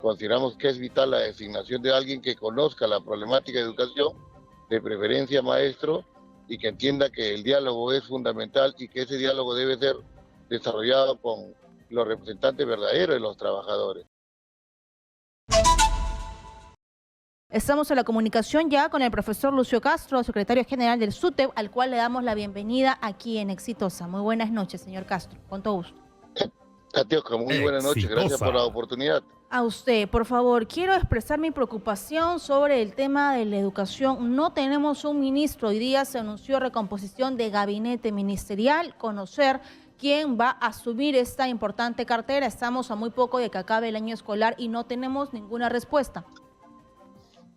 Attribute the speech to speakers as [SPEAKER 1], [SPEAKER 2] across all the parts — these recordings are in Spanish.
[SPEAKER 1] consideramos que es vital la designación de alguien que conozca la problemática de educación, de preferencia maestro, y que entienda que el diálogo es fundamental y que ese diálogo debe ser desarrollado con los representantes verdaderos de los trabajadores.
[SPEAKER 2] Estamos en la comunicación ya con el profesor Lucio Castro, secretario general del SUTEP, al cual le damos la bienvenida aquí en Exitosa. Muy buenas noches, señor Castro. Con todo gusto.
[SPEAKER 1] Atioca, muy buenas noches. Gracias por la oportunidad.
[SPEAKER 2] A usted, por favor, quiero expresar mi preocupación sobre el tema de la educación. No tenemos un ministro. Hoy día se anunció recomposición de gabinete ministerial, conocer quién va a asumir esta importante cartera. Estamos a muy poco de que acabe el año escolar y no tenemos ninguna respuesta.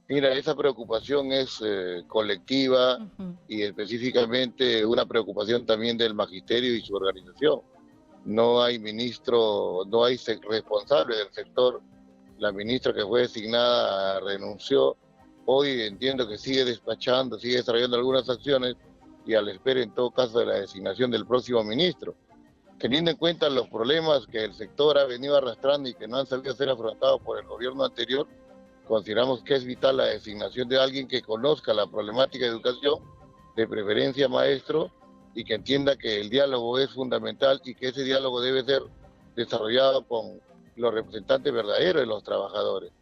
[SPEAKER 1] Mira, esa preocupación es colectiva y específicamente una preocupación también del magisterio y su organización. No hay ministro, no hay responsable del sector. La ministra que fue designada renunció. Hoy entiendo que sigue despachando, sigue desarrollando algunas acciones y a la espera en todo caso de la designación del próximo ministro. Teniendo en cuenta los problemas que el sector ha venido arrastrando y que no han sabido ser afrontados por el gobierno anterior, consideramos que es vital la designación de alguien que conozca la problemática de educación, de preferencia maestro, y que entienda que el diálogo es fundamental y que ese diálogo debe ser desarrollado con los representantes verdaderos de los trabajadores.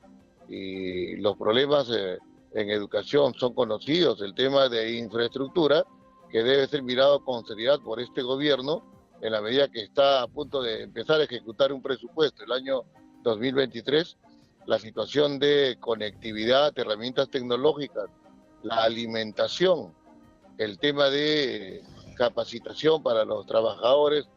[SPEAKER 1] Y los problemas en educación son conocidos, el tema de infraestructura, que debe ser mirado con seriedad por este gobierno, en la medida que está a punto de empezar a ejecutar un presupuesto el año 2023, la situación de conectividad, herramientas tecnológicas, la alimentación, el tema de capacitación para los trabajadores,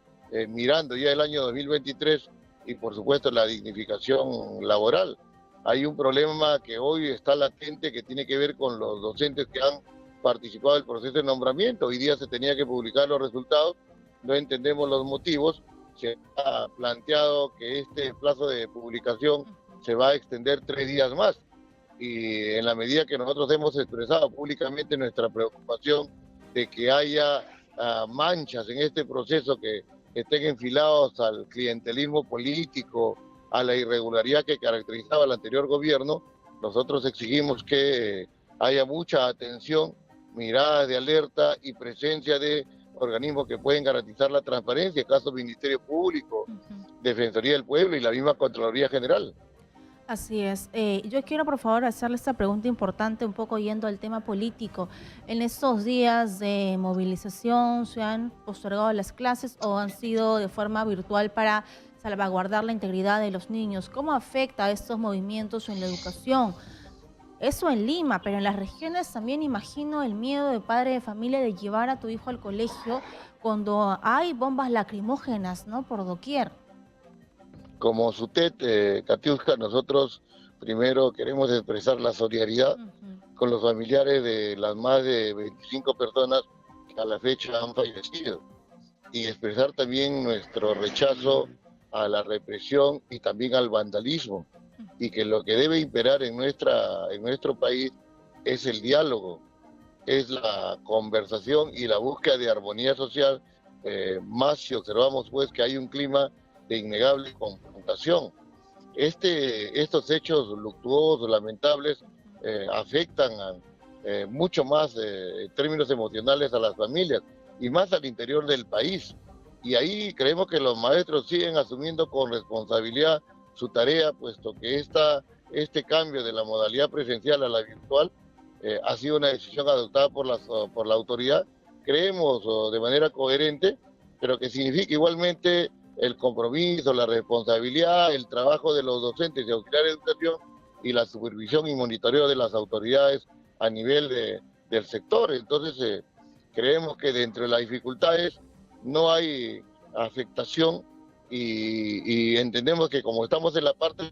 [SPEAKER 1] mirando ya el año 2023 y por supuesto la dignificación laboral. Hay un problema que hoy está latente que tiene que ver con los docentes que han participado del proceso de nombramiento. Hoy día se tenía que publicar los resultados, no entendemos los motivos. Se ha planteado que este plazo de publicación se va a extender 3 días más. Y en la medida que nosotros hemos expresado públicamente nuestra preocupación de que haya manchas en este proceso que estén enfilados al clientelismo político, a la irregularidad que caracterizaba al anterior gobierno, nosotros exigimos que haya mucha atención, miradas de alerta y presencia de organismos que pueden garantizar la transparencia, caso Ministerio Público, Defensoría del Pueblo y la misma Contraloría General.
[SPEAKER 2] Así es. Yo quiero, por favor, hacerle esta pregunta importante, un poco yendo al tema político. En estos días de movilización, ¿se han postergado las clases o han sido de forma virtual para salvaguardar la integridad de los niños? ¿Cómo afecta a estos movimientos en la educación? Eso en Lima, pero en las regiones también imagino el miedo de padre de familia de llevar a tu hijo al colegio cuando hay bombas lacrimógenas, ¿no?, por doquier.
[SPEAKER 1] Como SUTEP, Katiuska, nosotros primero queremos expresar la solidaridad con los familiares de las más de 25 personas que a la fecha han fallecido y expresar también nuestro rechazo a la represión y también al vandalismo, y que lo que debe imperar en nuestro país es el diálogo, es la conversación y la búsqueda de armonía social, más si observamos pues que hay un clima de innegable confrontación. Estos hechos luctuosos, lamentables, afectan mucho más en términos emocionales a las familias y más al interior del país. Y ahí creemos que los maestros siguen asumiendo con responsabilidad su tarea, puesto que este cambio de la modalidad presencial a la virtual ha sido una decisión adoptada por la autoridad, creemos de manera coherente, pero que significa igualmente el compromiso, la responsabilidad, el trabajo de los docentes de auxiliar de educación y la supervisión y monitoreo de las autoridades a nivel del sector. Entonces, creemos que dentro de las dificultades no hay afectación y entendemos que como estamos en la parte,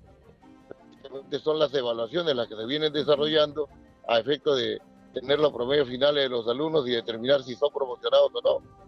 [SPEAKER 1] son las evaluaciones las que se vienen desarrollando a efecto de tener los promedios finales de los alumnos y determinar si son promocionados o no.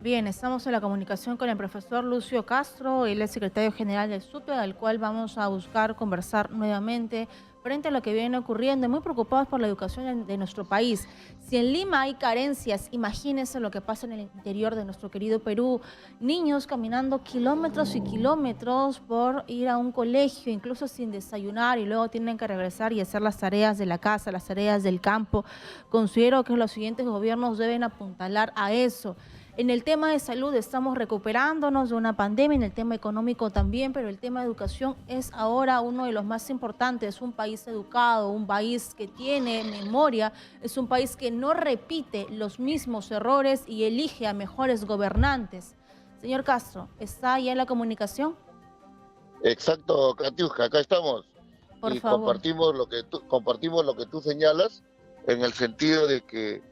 [SPEAKER 2] Bien, estamos en la comunicación con el profesor Lucio Castro, él es secretario general del SUTE, al cual vamos a buscar conversar nuevamente frente a lo que viene ocurriendo, muy preocupados por la educación de nuestro país. Si en Lima hay carencias, imagínense lo que pasa en el interior de nuestro querido Perú. Niños caminando kilómetros y kilómetros por ir a un colegio, incluso sin desayunar, y luego tienen que regresar y hacer las tareas de la casa, las tareas del campo. Considero que los siguientes gobiernos deben apuntalar a eso. En el tema de salud estamos recuperándonos de una pandemia, en el tema económico también, pero el tema de educación es ahora uno de los más importantes. Un país educado, un país que tiene memoria, es un país que no repite los mismos errores y elige a mejores gobernantes. Señor Castro, ¿está ya en la comunicación?
[SPEAKER 1] Exacto, Katiuska, acá estamos
[SPEAKER 2] Por
[SPEAKER 1] y
[SPEAKER 2] favor.
[SPEAKER 1] compartimos lo que tú señalas en el sentido de que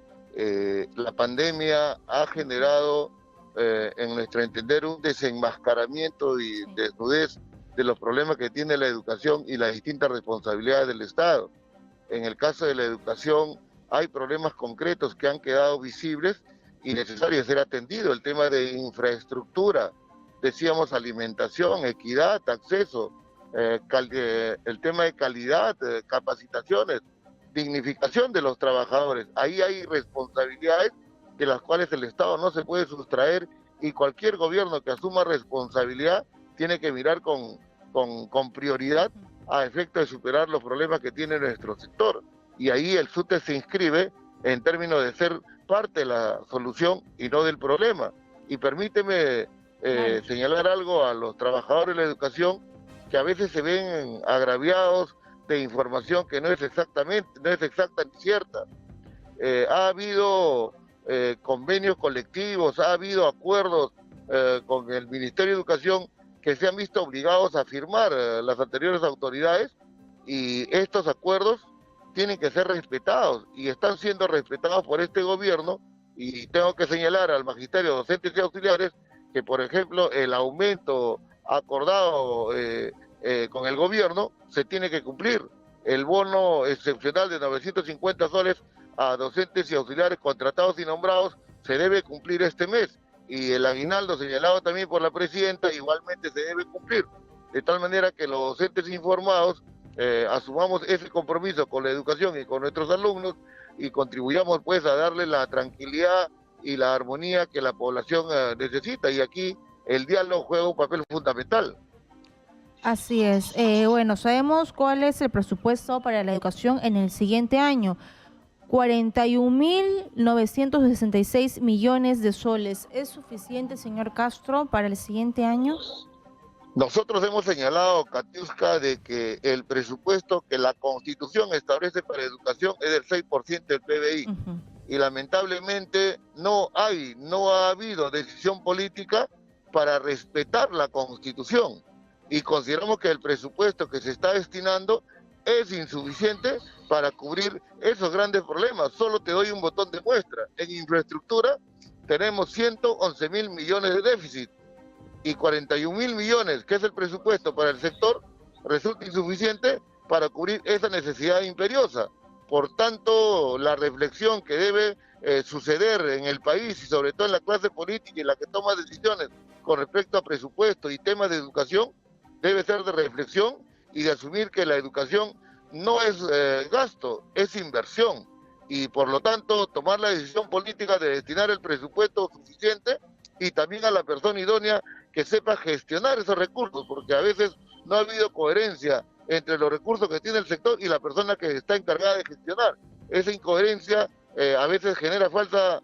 [SPEAKER 1] la pandemia ha generado, en nuestro entender, un desenmascaramiento y
[SPEAKER 2] Sí.
[SPEAKER 1] desnudez de los problemas que tiene la educación y las distintas responsabilidades del Estado. En el caso de la educación hay problemas concretos que han quedado visibles y necesario ser atendido. El tema de infraestructura, decíamos alimentación, equidad, acceso, el tema de calidad, capacitaciones, dignificación de los trabajadores. Ahí hay responsabilidades de las cuales el Estado no se puede sustraer y cualquier gobierno que asuma responsabilidad tiene que mirar con prioridad a efecto de superar los problemas que tiene nuestro sector. Y ahí el SUTE se inscribe en términos de ser parte de la solución y no del problema. Y permíteme
[SPEAKER 2] Claro.
[SPEAKER 1] señalar algo a los trabajadores de la educación que a veces se ven agraviados de información que no es exacta ni cierta. Ha habido convenios colectivos, ha habido acuerdos con el Ministerio de Educación que se han visto obligados a firmar las anteriores autoridades y estos acuerdos tienen que ser respetados y están siendo respetados por este gobierno y tengo que señalar al magisterio, docentes y auxiliares que, por ejemplo, el aumento acordado con el gobierno se tiene que cumplir. El bono excepcional de 950 soles a docentes y auxiliares contratados y nombrados se debe cumplir este mes y el aguinaldo señalado también por la presidenta igualmente se debe cumplir, de tal manera que los docentes informados asumamos ese compromiso con la educación y con nuestros alumnos y contribuyamos pues a darle la tranquilidad y la armonía que la población necesita y aquí el diálogo juega un papel fundamental.
[SPEAKER 2] Así es. Bueno, sabemos cuál es el presupuesto para la educación en el siguiente año. 41.966 millones de soles. ¿Es suficiente, señor Castro, para el siguiente año?
[SPEAKER 1] Nosotros hemos señalado, Katiuska, de que el presupuesto que la Constitución establece para educación es del 6% del PBI.
[SPEAKER 2] Ujú.
[SPEAKER 1] Y lamentablemente no ha habido decisión política para respetar la Constitución. Y consideramos que el presupuesto que se está destinando es insuficiente para cubrir esos grandes problemas. Solo te doy un botón de muestra. En infraestructura tenemos 111.000 millones de déficit y 41.000 millones, que es el presupuesto para el sector, resulta insuficiente para cubrir esa necesidad imperiosa. Por tanto, la reflexión que debe suceder en el país y sobre todo en la clase política y la que toma decisiones con respecto a presupuesto y temas de educación debe ser de reflexión y de asumir que la educación no es gasto, es inversión y por lo tanto tomar la decisión política de destinar el presupuesto suficiente y también a la persona idónea que sepa gestionar esos recursos, porque a veces no ha habido coherencia entre los recursos que tiene el sector y la persona que está encargada de gestionar. Esa incoherencia a veces genera falsa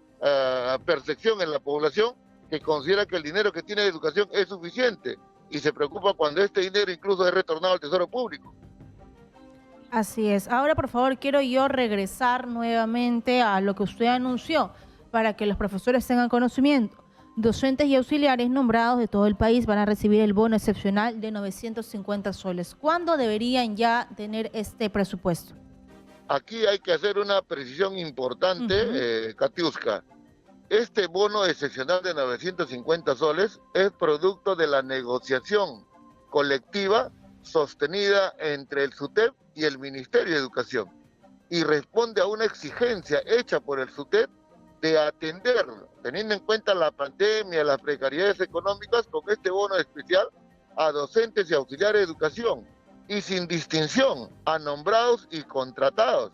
[SPEAKER 1] percepción en la población que considera que el dinero que tiene de educación es suficiente y se preocupa cuando este dinero incluso es retornado al Tesoro Público.
[SPEAKER 2] Así es. Ahora, por favor, quiero yo regresar nuevamente a lo que usted anunció para que los profesores tengan conocimiento. Docentes y auxiliares nombrados de todo el país van a recibir el bono excepcional de 950 soles. ¿Cuándo deberían ya tener este presupuesto?
[SPEAKER 1] Aquí hay que hacer una precisión importante, Katiuska. Este bono excepcional de 950 soles es producto de la negociación colectiva sostenida entre el SUTEP y el Ministerio de Educación y responde a una exigencia hecha por el SUTEP de atender, teniendo en cuenta la pandemia, las precariedades económicas, con este bono especial a docentes y auxiliares de educación, y sin distinción a nombrados y contratados.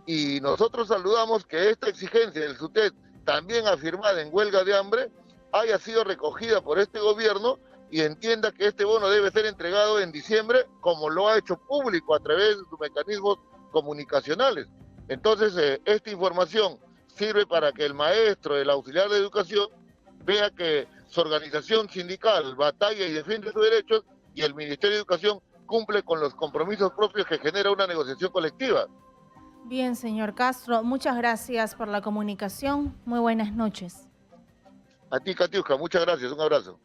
[SPEAKER 1] Y nosotros saludamos que esta exigencia del SUTEP, también afirmada en huelga de hambre, haya sido recogida por este gobierno y entienda que este bono debe ser entregado en diciembre, como lo ha hecho público a través de sus mecanismos comunicacionales. Entonces, esta información sirve para que el maestro, el auxiliar de educación, vea que su organización sindical batalla y defiende sus derechos y el Ministerio de Educación cumple con los compromisos propios que genera una negociación colectiva.
[SPEAKER 2] Bien, señor Castro, muchas gracias por la comunicación. Muy buenas noches.
[SPEAKER 1] A ti, Katiuska, muchas gracias. Un abrazo.